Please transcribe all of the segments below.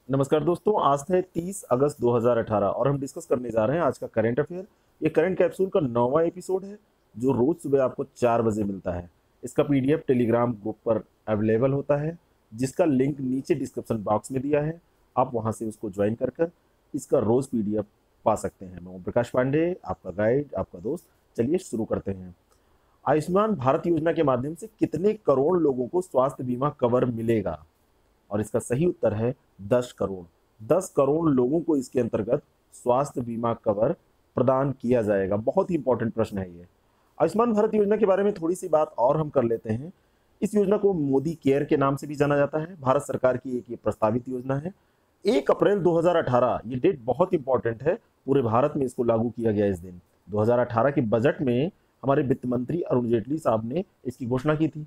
नमस्कार दोस्तों, आज है 30 अगस्त 2018 और हम डिस्कस करने जा रहे हैं आज का करंट अफेयर। ये करंट कैप्सूल का 9वां एपिसोड है जो रोज सुबह आपको 4 बजे मिलता है। इसका पीडीएफ टेलीग्राम ग्रुप पर अवेलेबल होता है, जिसका लिंक नीचे डिस्क्रिप्शन बॉक्स में दिया है। आप वहां से उसको ज्वाइन कर कर इसका रोज पीडीएफ पा सकते हैं। मैं ओम प्रकाश पांडे, आपका गाइड, आपका दोस्त। चलिए शुरू करते हैं। आयुष्मान भारत योजना के माध्यम से कितने करोड़ लोगों को स्वास्थ्य बीमा कवर मिलेगा? और इसका सही उत्तर है 10 करोड़। 10 करोड़ लोगों को इसके अंतर्गत स्वास्थ्य बीमा कवर प्रदान किया जाएगा। बहुत ही इंपॉर्टेंट प्रश्न है ये। आयुष्मान भारत योजना के बारे में थोड़ी सी बात और हम कर लेते हैं। इस योजना को मोदी केयर के नाम से भी जाना जाता है। भारत सरकार की एक ये प्रस्तावित योजना है। 1 अप्रैल 2018, ये डेट बहुत इंपॉर्टेंट है। पूरे भारत में इसको लागू किया गया इस दिन। 2018 के बजट में हमारे वित्त मंत्री अरुण जेटली साहब ने इसकी घोषणा की थी।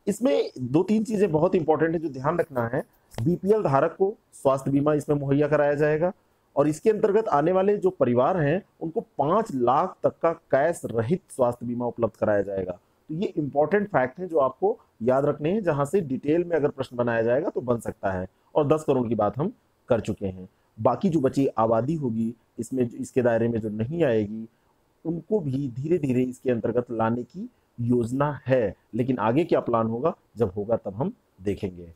इसमें दो तीन चीजें बहुत इंपॉर्टेंट है जो ध्यान रखना है। बीपीएल धारक को स्वास्थ्य बीमा इसमें मुहैया कराया जाएगा और इसके अंतर्गत आने वाले जो परिवार हैं उनको 5 लाख तक का कैश रहित स्वास्थ्य बीमा उपलब्ध कराया जाएगा। तो ये इंपॉर्टेंट फैक्ट है जो आपको याद रखने हैं, जहां से डिटेल में अगर प्रश्न बनाया जाएगा तो बन सकता है। और 10 करोड़ की बात हम कर चुके हैं। बाकी जो बची आबादी होगी इसमें, इसके दायरे में जो नहीं आएगी, उनको भी धीरे धीरे इसके अंतर्गत लाने की योजना है। लेकिन आगे क्या प्लान होगा, जब होगा तब हम देखेंगे।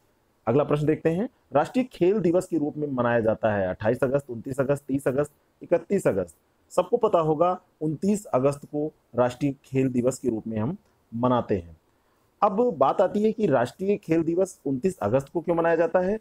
अगला प्रश्न देखते हैं। राष्ट्रीय खेल दिवस के रूप में मनाया जाता है 28 अगस्त, 29 अगस्त, 30 अगस्त, 31 अगस्त। सबको पता होगा 29 अगस्त को राष्ट्रीय खेल दिवस के रूप में हम मनाते हैं। अब बात आती है कि राष्ट्रीय खेल दिवस 29 अगस्त को क्यों मनाया जाता है।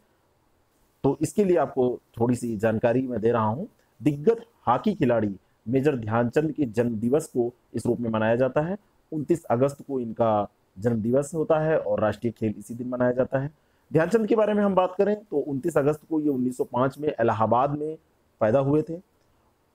तो इसके लिए आपको थोड़ी सी जानकारी मैं दे रहा हूं। दिग्गज हॉकी खिलाड़ी मेजर ध्यानचंद के जन्म दिवस को इस रूप में मनाया जाता है। 29 अगस्त को इनका जन्म दिवस होता है और राष्ट्रीय खेल इसी दिन मनाया जाता है। ध्यानचंद के बारे में हम बात करें तो 29 अगस्त को ये 1905 में इलाहाबाद में पैदा हुए थे।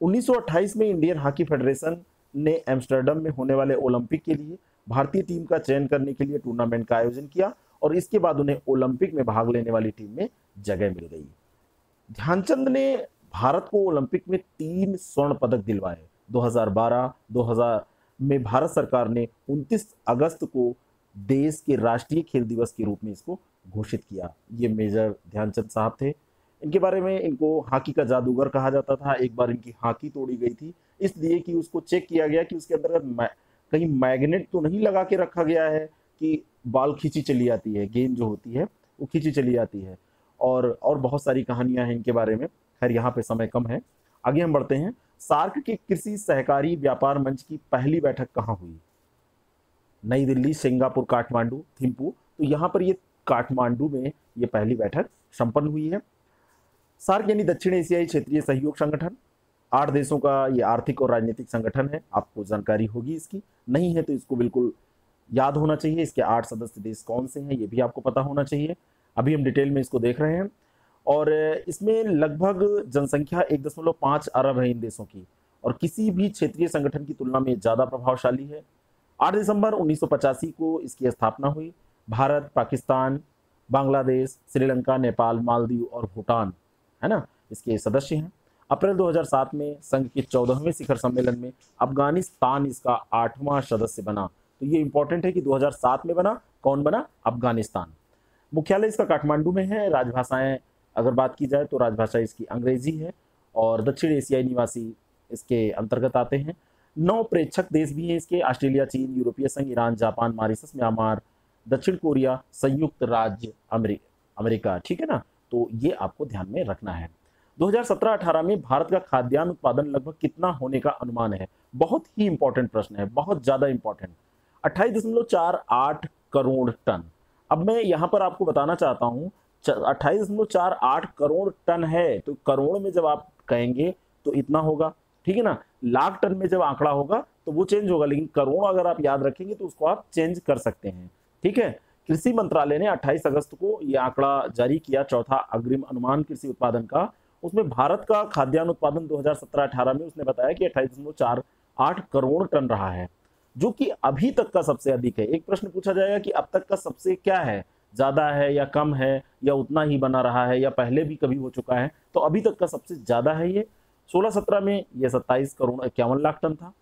1928 में इंडियन हॉकी फेडरेशन ने एम्स्टर्डम में होने वाले ओलंपिक के लिए भारतीय टीम का चयन करने के लिए टूर्नामेंट का आयोजन किया और इसके बाद उन्हें ओलंपिक में भाग लेने वाली टीम में जगह मिल गई। ध्यानचंद ने भारत को ओलंपिक में 3 स्वर्ण पदक दिलवाए। 2012, 2000 में भारत सरकार ने 29 अगस्त को देश के राष्ट्रीय खेल दिवस के रूप में इसको घोषित किया। ये मेजर ध्यानचंद साहब थे। इनके बारे में, इनको हॉकी का जादूगर कहा जाता था। एक बार इनकी हॉकी तोड़ी गई थी, इसलिए कि उसको चेक किया गया कि उसके अंदर कहीं मैग्नेट तो नहीं लगा के रखा गया है कि बाल खींची चली आती है, गेंद जो होती है वो खींची चली आती है। और बहुत सारी कहानियां हैं इनके बारे में। खैर यहाँ पे समय कम है, आगे हम बढ़ते हैं। सार्क के कृषि सहकारी व्यापार मंच की पहली बैठक कहाँ हुई? नई दिल्ली, सिंगापुर, काठमांडू, थिम्पू। तो यहाँ पर ये काठमांडू में ये पहली बैठक संपन्न हुई है। सार्क यानी दक्षिण एशियाई क्षेत्रीय सहयोग संगठन, 8 देशों का ये आर्थिक और राजनीतिक संगठन है। आपको जानकारी होगी इसकी, नहीं है तो इसको बिल्कुल याद होना चाहिए। इसके 8 सदस्य देश कौन से हैं ये भी आपको पता होना चाहिए। अभी हम डिटेल में इसको देख रहे हैं और इसमें लगभग जनसंख्या 1.5 अरब है इन देशों की और किसी भी क्षेत्रीय संगठन की तुलना में ज़्यादा प्रभावशाली है। 8 दिसंबर 1985 को इसकी स्थापना हुई। भारत, पाकिस्तान, बांग्लादेश, श्रीलंका, नेपाल, मालदीव और भूटान, है ना, इसके सदस्य हैं। अप्रैल 2007 में संघ के 14वें शिखर सम्मेलन में अफगानिस्तान इसका 8वां सदस्य बना। तो ये इंपॉर्टेंट है कि 2007 में बना। कौन बना? अफगानिस्तान। मुख्यालय इसका काठमांडू में है। राजभाषाएं अगर बात की जाए तो राजभाषा इसकी अंग्रेजी है और दक्षिण एशियाई निवासी इसके अंतर्गत आते हैं। 9 प्रेक्षक देश भी हैं इसके: ऑस्ट्रेलिया, चीन, यूरोपीय संघ, ईरान, जापान, मॉरिशस, म्यांमार, दक्षिण कोरिया, संयुक्त राज्य अमेरिका। ठीक है ना, तो ये आपको ध्यान में रखना है। 2017-18 में भारत का खाद्यान्न उत्पादन लगभग कितना होने का अनुमान है? बहुत ही इंपॉर्टेंट प्रश्न है, बहुत ज्यादा इंपॉर्टेंट। 28.48 करोड़ टन। अब मैं यहां पर आपको बताना चाहता हूं 28.48 करोड़ टन है, तो करोड़ में जब आप कहेंगे तो इतना होगा, ठीक है ना। लाख टन में जब आंकड़ा होगा तो वो चेंज होगा, लेकिन करोड़ अगर आप याद रखेंगे तो उसको आप चेंज कर सकते हैं, ठीक है। कृषि मंत्रालय ने 28 अगस्त को यह आंकड़ा जारी किया, चौथा अग्रिम अनुमान कृषि उत्पादन का। उसमें भारत का खाद्यान्न उत्पादन 2017-18 में उसने बताया कि 28.48 करोड़ टन रहा है, जो कि अभी तक का सबसे अधिक है। एक प्रश्न पूछा जाएगा कि अब तक का सबसे क्या है, ज्यादा है या कम है या उतना ही बना रहा है या पहले भी कभी हो चुका है? तो अभी तक का सबसे ज्यादा है ये। 16-17 में ये 27 करोड़ 51 लाख टन था।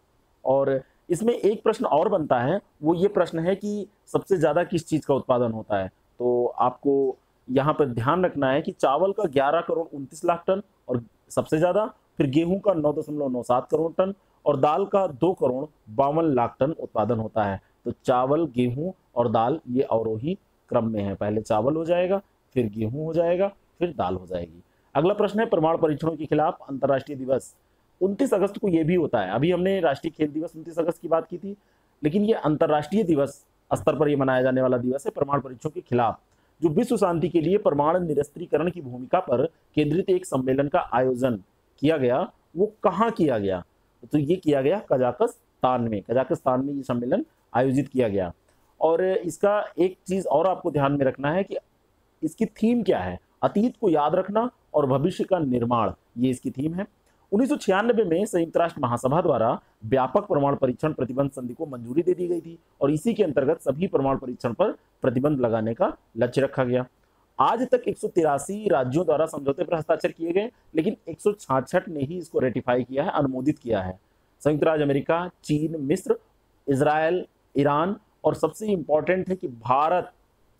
और इसमें एक प्रश्न और बनता है, वो ये प्रश्न है कि सबसे ज्यादा किस चीज का उत्पादन होता है। तो आपको यहाँ पर ध्यान रखना है कि चावल का 11 करोड़ 29 लाख टन और सबसे ज़्यादा, फिर गेहूं का 9.97 करोड़ टन और दाल का 2 करोड़ 52 लाख टन उत्पादन होता है। तो चावल, गेहूं और दाल ये अवरोही क्रम में है, पहले चावल हो जाएगा, फिर गेहूं हो जाएगा, फिर दाल हो जाएगी। अगला प्रश्न है परमाणु परीक्षणों के खिलाफ अंतर्राष्ट्रीय दिवस। 29 अगस्त को ये भी होता है। अभी हमने राष्ट्रीय खेल दिवस 29 अगस्त की बात की थी, लेकिन ये अंतर्राष्ट्रीय दिवस स्तर पर ये मनाया जाने वाला दिवस है परमाणु परीक्षणों के खिलाफ, जो विश्व शांति के लिए परमाणु निरस्त्रीकरण की भूमिका पर केंद्रित एक सम्मेलन का आयोजन किया गया। वो कहाँ किया गया? तो ये किया गया कजाकिस्तान में ये सम्मेलन आयोजित किया गया। और इसका एक चीज और आपको ध्यान में रखना है कि इसकी थीम क्या है? अतीत को याद रखना और भविष्य का निर्माण, ये इसकी थीम है। 1996 में संयुक्त राष्ट्र महासभा द्वारा व्यापक परमाणु परीक्षण प्रतिबंध संधि को मंजूरी दे दी गई थी और इसी के अंतर्गत सभी परमाणु परीक्षण पर प्रतिबंध लगाने का लक्ष्य रखा गया। आज तक 183 राज्यों द्वारा समझौते पर हस्ताक्षर किए गए, लेकिन 166 ने ही इसको रेटिफाई किया है, अनुमोदित किया है। संयुक्त राज्य अमेरिका, चीन, मिस्र, इजराइल, ईरान और सबसे इंपॉर्टेंट है कि भारत,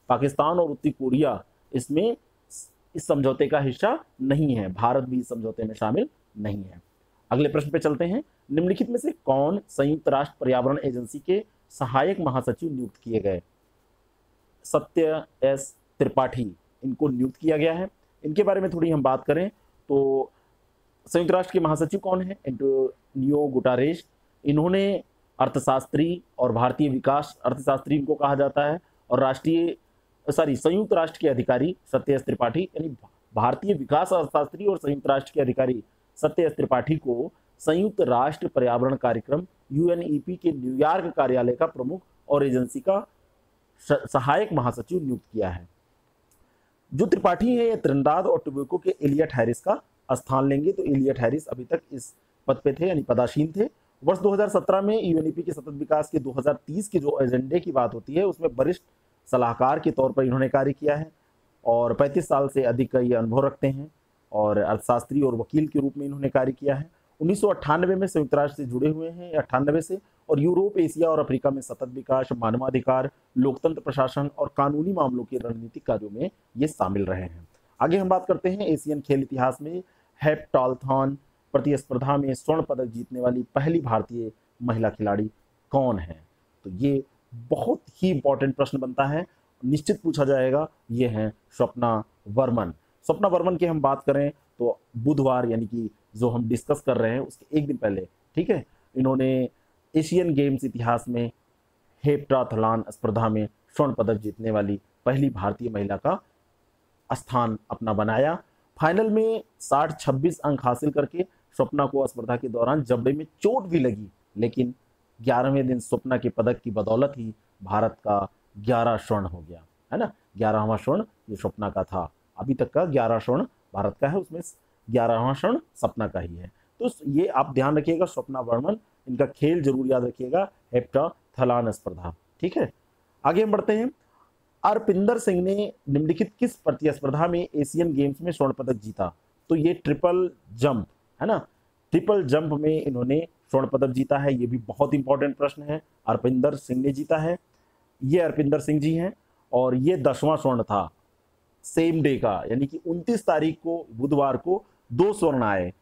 पाकिस्तान और उत्तर कोरिया इसमें इस समझौते का हिस्सा नहीं है। भारत भी इस समझौते में शामिल नहीं है। अगले प्रश्न पे चलते हैं। निम्नलिखित में से कौन संयुक्त राष्ट्र पर्यावरण एजेंसी के सहायक महासचिव नियुक्त किए गए? सत्य एस त्रिपाठी इनको नियुक्त किया गया है। इनके बारे में थोड़ी हम बात करें तो संयुक्त राष्ट्र के महासचिव कौन है? एंटोनियो गुटारेश। इन्होंने अर्थशास्त्री और भारतीय विकास अर्थशास्त्री इनको कहा जाता है, और संयुक्त राष्ट्र के अधिकारी सत्य एस त्रिपाठी, यानी भारतीय विकास अर्थशास्त्री और संयुक्त राष्ट्र के अधिकारी सत्य एस त्रिपाठी को संयुक्त राष्ट्र पर्यावरण कार्यक्रम यूएनईपी के न्यूयॉर्क कार्यालय का प्रमुख और एजेंसी का सहायक महासचिव नियुक्त किया है। जो त्रिपाठी है ये त्रिनिदाद और टोबैगो के एलियट हैरिस का स्थान लेंगे। तो एलियट हैरिस अभी तक इस पद पे थे, यानी पदासीन थे। वर्ष 2017 में यूएनईपी के सतत विकास के 2030 के जो एजेंडे की बात होती है उसमें वरिष्ठ सलाहकार के तौर पर इन्होंने कार्य किया है और 35 साल से अधिक का ये अनुभव रखते हैं और अर्थशास्त्री और वकील के रूप में इन्होंने कार्य किया है। 1998 में संयुक्त राष्ट्र से जुड़े हुए हैं, 98 से, और यूरोप, एशिया और अफ्रीका में सतत विकास, मानवाधिकार, लोकतंत्र प्रशासन और कानूनी मामलों के रणनीतिक कार्यों में ये शामिल रहे हैं। आगे हम बात करते हैं एशियन खेल इतिहास में हेप्टाथलॉन प्रतिस्पर्धा में स्वर्ण पदक जीतने वाली पहली भारतीय महिला खिलाड़ी कौन है? तो ये बहुत ही इंपॉर्टेंट प्रश्न बनता है, निश्चित पूछा जाएगा। ये है स्वप्ना वर्मन। स्वप्ना वर्मन की हम बात करें तो बुधवार, यानी कि जो हम डिस्कस कर रहे हैं उसके एक दिन पहले, ठीक है, इन्होंने एशियन गेम्स इतिहास में हेप्टाथलॉन स्पर्धा में स्वर्ण पदक जीतने वाली पहली भारतीय महिला का स्थान अपना बनाया। फाइनल में 60-26 अंक हासिल करके स्वप्ना को स्पर्धा के दौरान जबड़े में चोट भी लगी, लेकिन 11वें दिन स्वप्ना के पदक की बदौलत ही भारत का 11 स्वर्ण हो गया, है ना। 11वां स्वर्ण ये स्वप्ना का था। अभी तक का 11 स्वर्ण भारत का है, उसमें 11वां स्वर्ण स्वप्ना का ही है। तो ये आप ध्यान रखिएगा, स्वप्ना वर्मन, इनका खेल जरूर याद रखिएगा, हेप्टाथलॉन स्पर्धा, ठीक है। आगे हम बढ़ते हैं। अरपिंदर सिंह ने निम्नलिखित किस प्रतिस्पर्धा में एशियन गेम्स में स्वर्ण पदक जीता? तो ये ट्रिपल जंप, है ना, ट्रिपल जंप में इन्होंने स्वर्ण पदक जीता है। ये भी बहुत इंपॉर्टेंट प्रश्न है। अरपिंदर सिंह ने जीता है, ये अरपिंदर सिंह जी हैं, और ये 10वां स्वर्ण था सेम डे का, यानी कि 29 तारीख को, बुधवार को 2 स्वर्ण आए।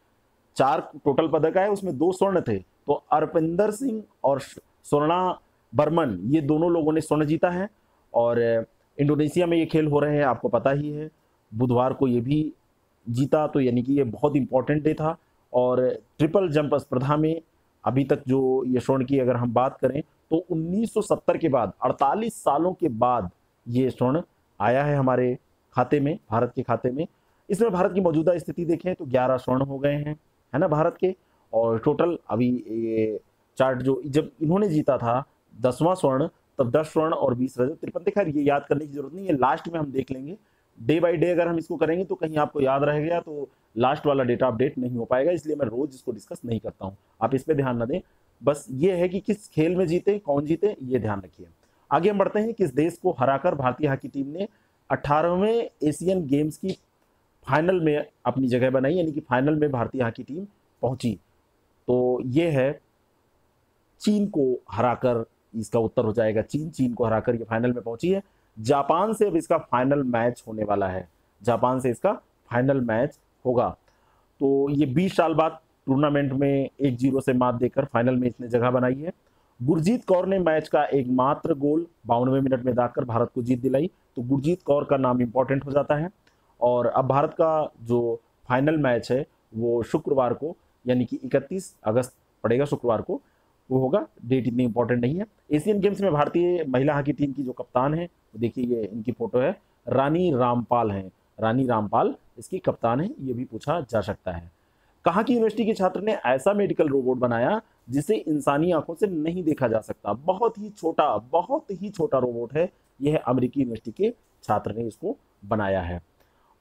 4 टोटल पदक आए, उसमें 2 स्वर्ण थे। तो अरपिंदर सिंह और स्वर्णा बर्मन, ये दोनों लोगों ने स्वर्ण जीता है। और इंडोनेशिया में ये खेल हो रहे हैं, आपको पता ही है। बुधवार को ये भी जीता, तो यानी कि ये बहुत इंपॉर्टेंट डे था। और ट्रिपल जंप स्पर्धा में अभी तक जो ये स्वर्ण की अगर हम बात करें तो 1970 के बाद, 48 सालों के बाद ये स्वर्ण आया है हमारे खाते में, भारत के खाते में। इसमें भारत की मौजूदा स्थिति देखें तो 11 स्वर्ण हो गए हैं, है ना, भारत के। और टोटल अभी ये चार्ट जो जब इन्होंने जीता था 10वां स्वर्ण, तब 10 स्वर्ण और 20 रजत, 53। खैर ये याद करने की जरूरत नहीं है, लास्ट में हम देख लेंगे। डे बाय डे अगर हम इसको करेंगे तो कहीं आपको याद रह गया तो लास्ट वाला डेटा अपडेट नहीं हो पाएगा, इसलिए मैं रोज इसको डिस्कस नहीं करता हूँ। आप इस पर ध्यान न दें, बस ये है कि किस खेल में जीते, कौन जीते, ये ध्यान रखिए। आगे हम बढ़ते हैं। किस देश को हराकर भारतीय हॉकी टीम ने 18वें एशियन गेम्स की फाइनल में अपनी जगह बनाई, यानी कि फाइनल में भारतीय हॉकी टीम पहुंची? तो ये है चीन को हराकर, इसका उत्तर हो जाएगा चीन। चीन को हराकर ये फाइनल में पहुंची है। जापान से अब इसका फाइनल मैच होने वाला है, जापान से इसका फाइनल मैच होगा। तो ये 20 साल बाद टूर्नामेंट में 1-0 से मात देकर फाइनल में इसने जगह बनाई है। गुरजीत कौर ने मैच का एकमात्र गोल 52वें मिनट में दागकर भारत को जीत दिलाई, तो गुरजीत कौर का नाम इंपॉर्टेंट हो जाता है। और अब भारत का जो फाइनल मैच है वो शुक्रवार को, यानी कि 31 अगस्त पड़ेगा शुक्रवार को, वो होगा। डेट इतनी इंपॉर्टेंट नहीं है। एशियन गेम्स में भारतीय महिला हॉकी टीम की जो कप्तान है, देखिए ये इनकी फोटो है, रानी रामपाल हैं, रानी रामपाल इसकी कप्तान है, ये भी पूछा जा सकता है। कहाँ की यूनिवर्सिटी के छात्र ने ऐसा मेडिकल रोबोट बनाया जिसे इंसानी आंखों से नहीं देखा जा सकता? बहुत ही छोटा रोबोट है। यह है अमेरिकी यूनिवर्सिटी के छात्र ने इसको बनाया है।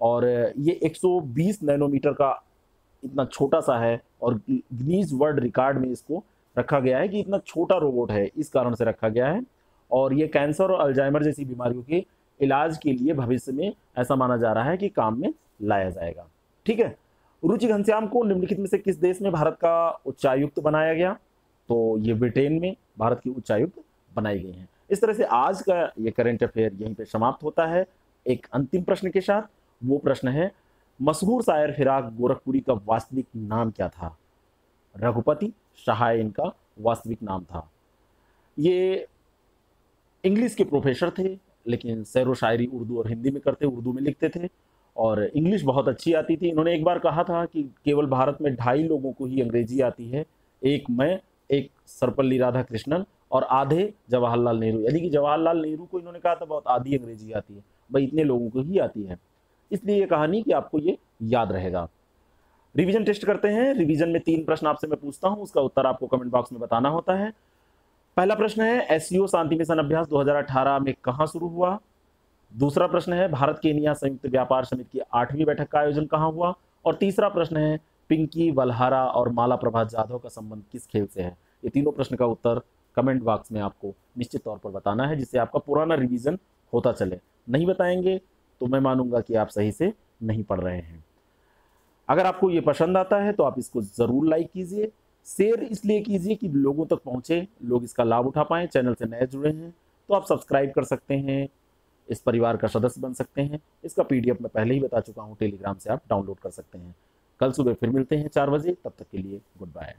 और ये 120 नैनोमीटर का इतना छोटा सा है, और गिनीज वर्ल्ड रिकॉर्ड में इसको रखा गया है कि इतना छोटा रोबोट है, इस कारण से रखा गया है। और ये कैंसर और अल्जाइमर जैसी बीमारियों के इलाज के लिए भविष्य में ऐसा माना जा रहा है कि काम में लाया जाएगा। ठीक है। रुचि घनश्याम को निम्नलिखित में से किस देश में भारत का उच्चायुक्त बनाया गया? तो ये ब्रिटेन में भारत की उच्चायुक्त बनाई गई हैं। इस तरह से आज का ये करंट अफेयर यहीं पे समाप्त होता है एक अंतिम प्रश्न के साथ। वो प्रश्न है, मशहूर शायर फिराक गोरखपुरी का वास्तविक नाम क्या था? रघुपति सहाय इनका वास्तविक नाम था। ये इंग्लिश के प्रोफेसर थे, लेकिन शेर व शायरी उर्दू और हिंदी में करते, उर्दू में लिखते थे, और इंग्लिश बहुत अच्छी आती थी। इन्होंने एक बार कहा था कि केवल भारत में 2.5 लोगों को ही अंग्रेजी आती है, एक मैं, एक सर्वपल्ली राधाकृष्णन और आधे जवाहरलाल नेहरू। यानी कि जवाहरलाल नेहरू को इन्होंने कहा था बहुत आधी अंग्रेजी आती है, भाई इतने लोगों को ही आती है। इसलिए ये कहानी कि आपको ये याद रहेगा। रिवीजन टेस्ट करते हैं। रिवीजन में 3 प्रश्न आपसे मैं पूछता हूं, उसका उत्तर आपको कमेंट बॉक्स में बताना होता है। पहला प्रश्न है, एससीओ शांति मिशन अभ्यास 2018 में कहां शुरू हुआ? दूसरा प्रश्न है, भारत केनिया संयुक्त व्यापार समिति की 8वीं बैठक का आयोजन कहां हुआ? और तीसरा प्रश्न है, पिंकी वलहारा और माला प्रभात जाधव का संबंध किस खेल से है? ये तीनों प्रश्न का उत्तर कमेंट बॉक्स में आपको निश्चित तौर पर बताना है, जिससे आपका पुराना रिवीजन होता चले। नहीं बताएंगे तो मैं मानूंगा कि आप सही से नहीं पढ़ रहे हैं। अगर आपको ये पसंद आता है तो आप इसको ज़रूर लाइक कीजिए, शेयर इसलिए कीजिए कि लोगों तक पहुँचे, लोग इसका लाभ उठा पाएँ। चैनल से नए जुड़े हैं तो आप सब्सक्राइब कर सकते हैं, इस परिवार का सदस्य बन सकते हैं। इसका पीडीएफ मैं पहले ही बता चुका हूँ, टेलीग्राम से आप डाउनलोड कर सकते हैं। कल सुबह फिर मिलते हैं 4 बजे, तब तक के लिए गुड बाय।